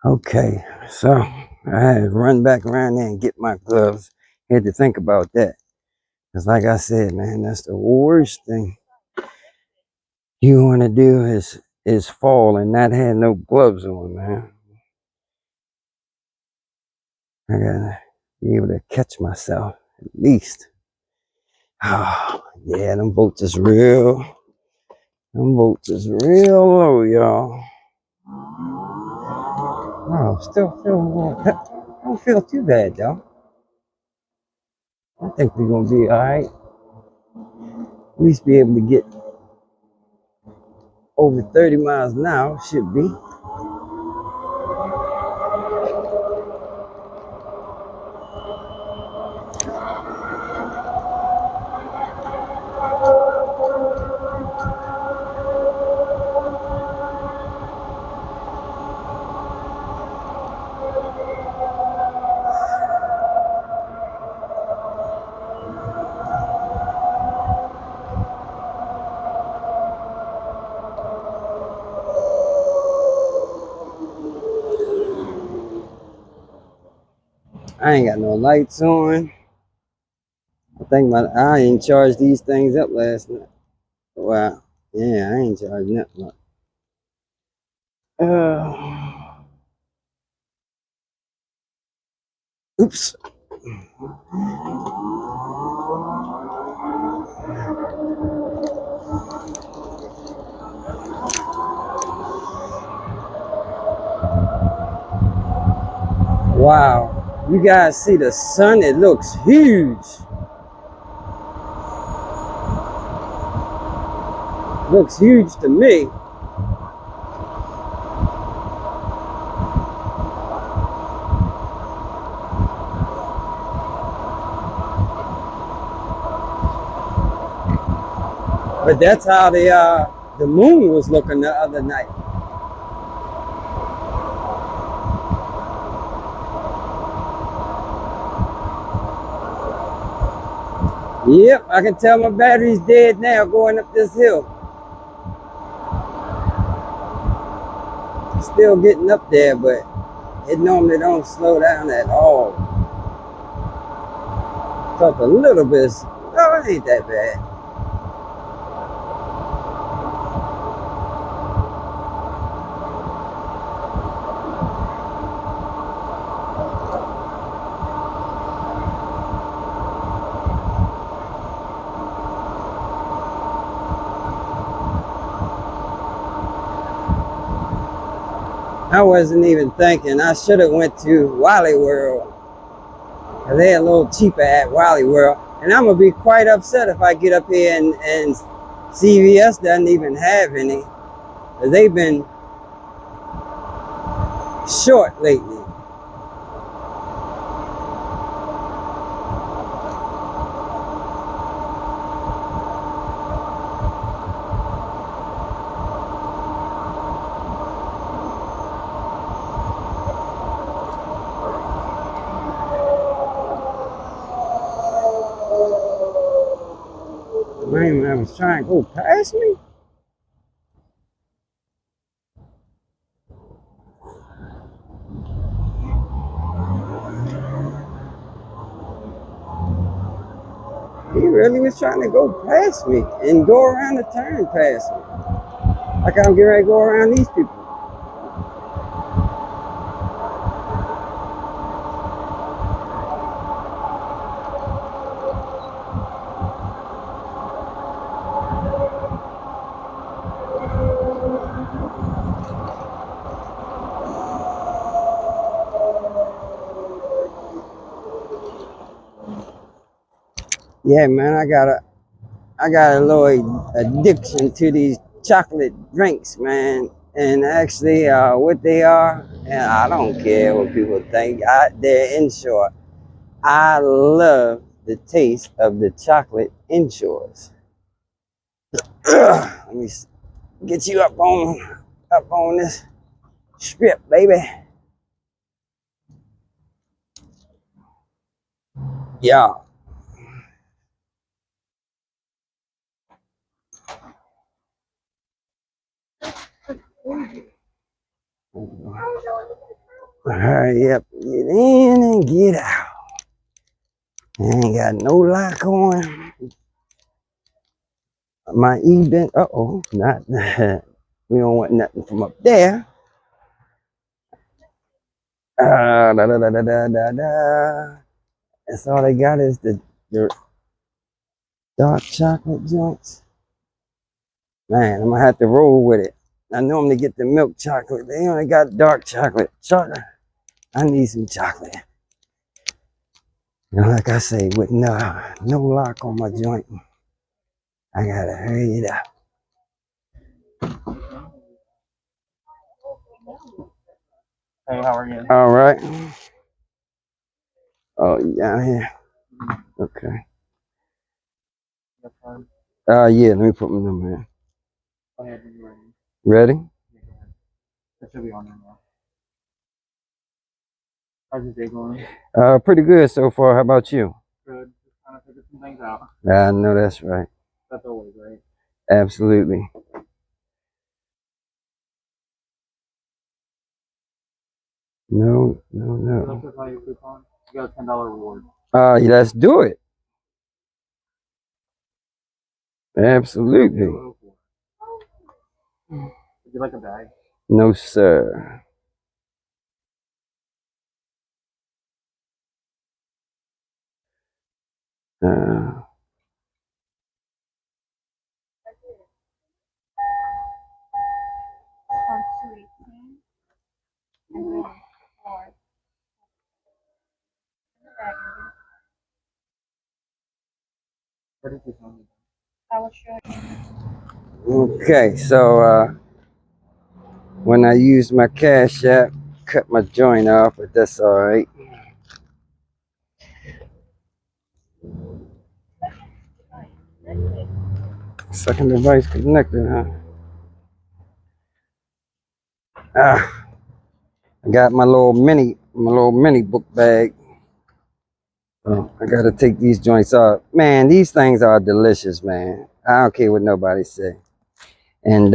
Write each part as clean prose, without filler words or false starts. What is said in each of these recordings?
Okay, so I had to run back around there and get my gloves. Had to think about that. Because like I said, man, that's the worst thing you want to do is fall and not have no gloves on, man. I gotta be able to catch myself at least. Oh, yeah, them boats is real. Them boats is real low, y'all. Oh, still feeling a little pep. I don't feel too bad, though. I think we're gonna be alright. At least be able to get over 30 miles an hour, should be. I ain't got no lights on. I ain't charged these things up last night. Well, yeah, I ain't charged nothing up. Oops. Wow. You guys see the sun? It looks huge. Looks huge to me. But that's how the moon was looking the other night. Yep, I can tell my battery's dead now going up this hill. Still getting up there, but it normally don't slow down at all. Felt a little bit, oh, it ain't that bad. I wasn't even thinking. I should have went to Wally World. They're a little cheaper at Wally World. And I'm going to be quite upset if I get up here and CVS doesn't even have any. They've been short lately. Man, I was trying to go past me. He really was trying to go past me and go around the turn past me. Like I'm getting ready to go around these people. Yeah, man, I got a little addiction to these chocolate drinks, man. And actually, what they are, and I don't care what people think. They're inshore. I love the taste of the chocolate inshores. Let me get you up on this strip, baby. Yeah. Hurry up, get in and get out. I ain't got no lock on. My E-bin, not that. We don't want nothing from up there. Da, da, da, da, da, da, da. That's all they got is the dark chocolate joints. Man, I'm gonna have to roll with it. I normally get the milk chocolate. They only got dark chocolate. Chocolate. I need some chocolate. You know, like I say, with no lock on my joint, I gotta hurry it up. Hey, how are you? All right. Oh, you down here? Okay. Yeah. Let me put my number in. Go ahead when you're ready. Ready? Yeah, go ahead. That should be on there now. How's your day going? Pretty good so far. How about you? Good. Just trying to figure some things out. I know that's right. That's always right. Absolutely. No. Let's just tell you a coupon. You got a $10 reward. Yeah, let's do it. Absolutely. Would you like a bag? No, sir. Uh, What did you tell me? okay, so when I use my Cash App, cut my joint off, but that's all right. Second device connected, huh? I got my little mini book bag. Oh, I gotta take these joints off. Man, these things are delicious, man. I don't care what nobody say. And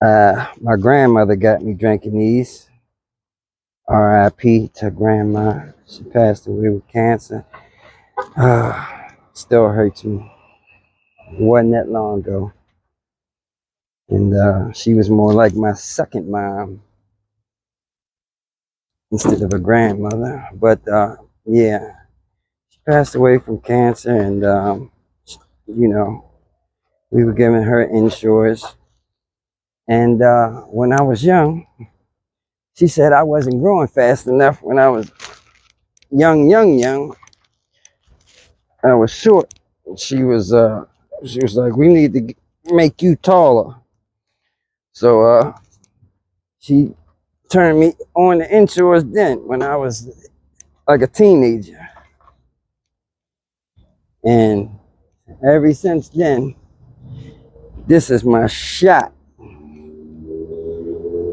my grandmother got me drinking these. R.I.P. to grandma. She passed away with cancer. Still hurts me. It wasn't that long ago. And she was more like my second mom instead of a grandmother. But yeah, she passed away from cancer, and you know, we were giving her insurance. And when I was young, she said I wasn't growing fast enough when I was young. I was short. She was like, we need to make you taller. So she turned me on the insurance then when I was like a teenager. And ever since then, this is my shot.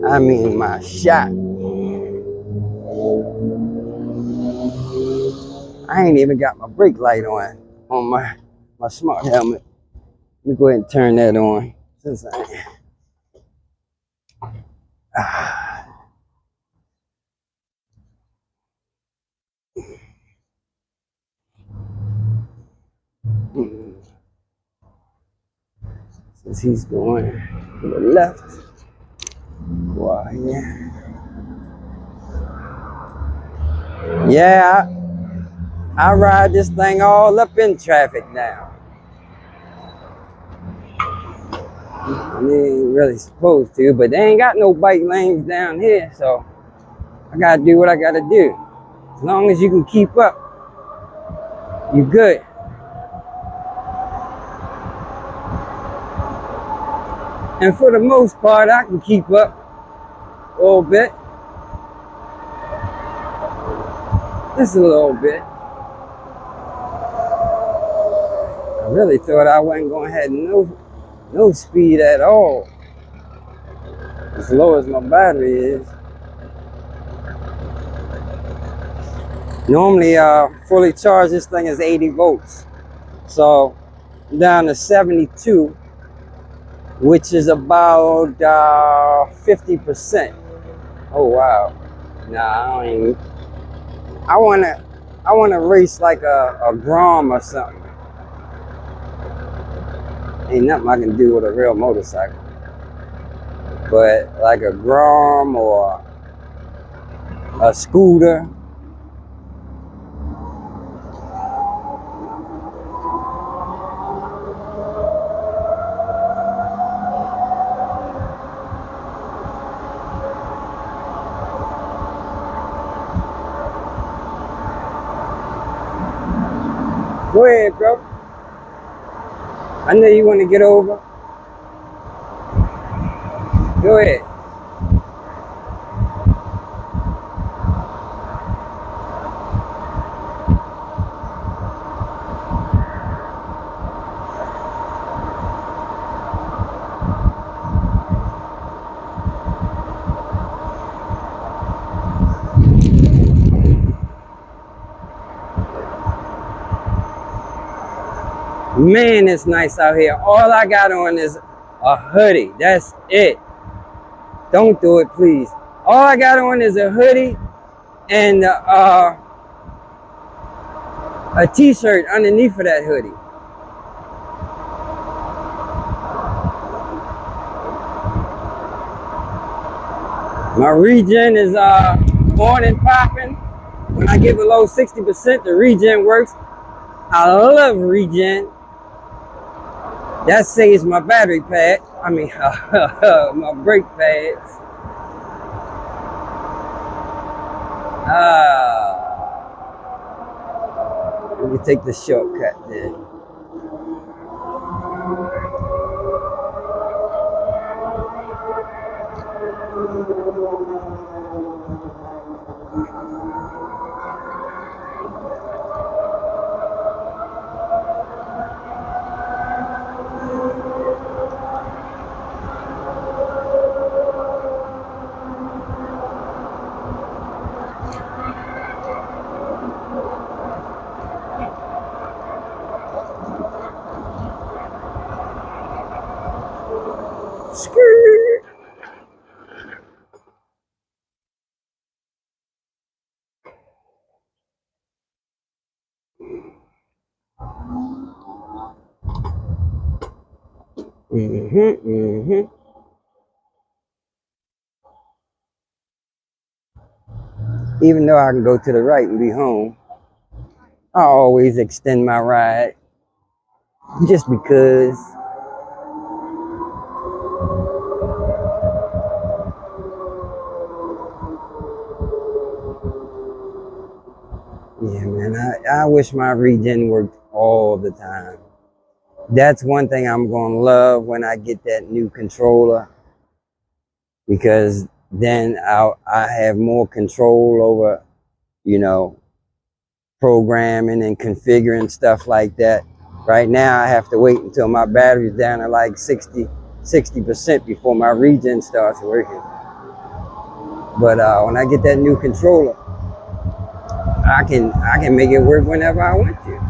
I mean, my shot. I ain't even got my brake light on my smart helmet. Let me go ahead and turn that on. Since since he's going to the left. Wow, yeah, I ride this thing all up in traffic now. I mean, really supposed to, but they ain't got no bike lanes down here, so I gotta do what I gotta do. As long as you can keep up, you good. And for the most part, I can keep up a little bit. Just a little bit. I really thought I wasn't gonna have no speed at all. As low as my battery is. Normally, fully charged, this thing is 80 volts. So down to 72, which is about 50%. Oh wow. Nah, I don't even. I wanna race like a Grom or something. Ain't nothing I can do with a real motorcycle. But like a Grom or a scooter. Go ahead, bro. I know you want to get over. Go ahead. Man, it's nice out here. All I got on is a hoodie. That's it. Don't do it, please. All I got on is a hoodie and a t-shirt underneath of that hoodie. My regen is on and popping. When I get below 60%, the regen works. I love regen. That saves my battery pad. I mean, my brake pads. Let me take the shortcut then. Skirt. Even though I can go to the right and be home, I always extend my ride just because. Yeah, man, I wish my regen worked all the time. That's one thing I'm gonna love when I get that new controller, because then I have more control over, you know, programming and configuring stuff like that. Right now, I have to wait until my battery's down to like 60% before my regen starts working. But when I get that new controller, I can make it work whenever I want to.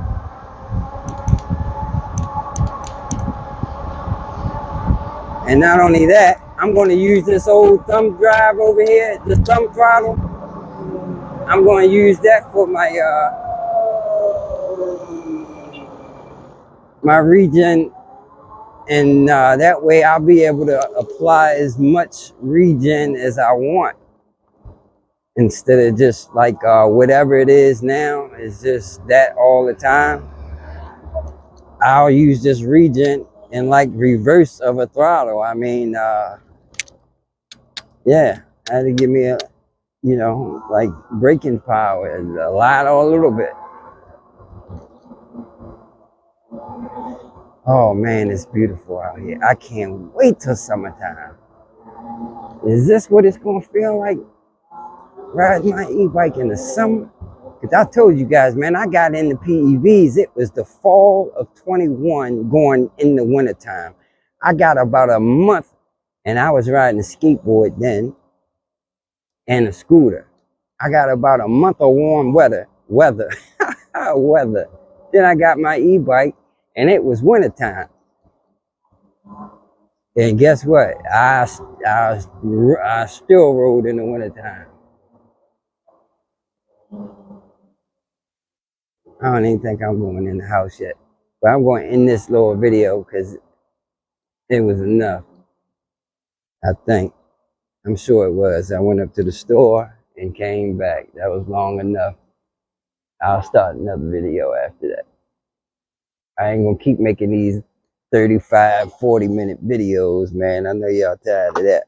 And not only that, I'm going to use this old thumb drive over here, this thumb throttle. I'm going to use that for my regen, and that way I'll be able to apply as much regen as I want, instead of just like whatever it is now, it's just that all the time. I'll use this regen in like reverse of a throttle. I mean, yeah, I had to give me a, you know, like braking power, a lot or a little bit. Oh man, it's beautiful out here. I can't wait till summertime. Is this what it's gonna feel like riding my e-bike in the summer? Cause I told you guys, man, I got into PEVs. It was the fall of 21 going in the wintertime. I got about a month, and I was riding a skateboard then and a scooter. I got about a month of warm weather. Then I got my e-bike, and it was wintertime. And guess what? I still rode in the wintertime. I don't even think I'm going in the house yet. But I'm going in this little video because it was enough, I think. I'm sure it was. I went up to the store and came back. That was long enough. I'll start another video after that. I ain't gonna keep making these 35, 40-minute videos, man. I know y'all tired of that.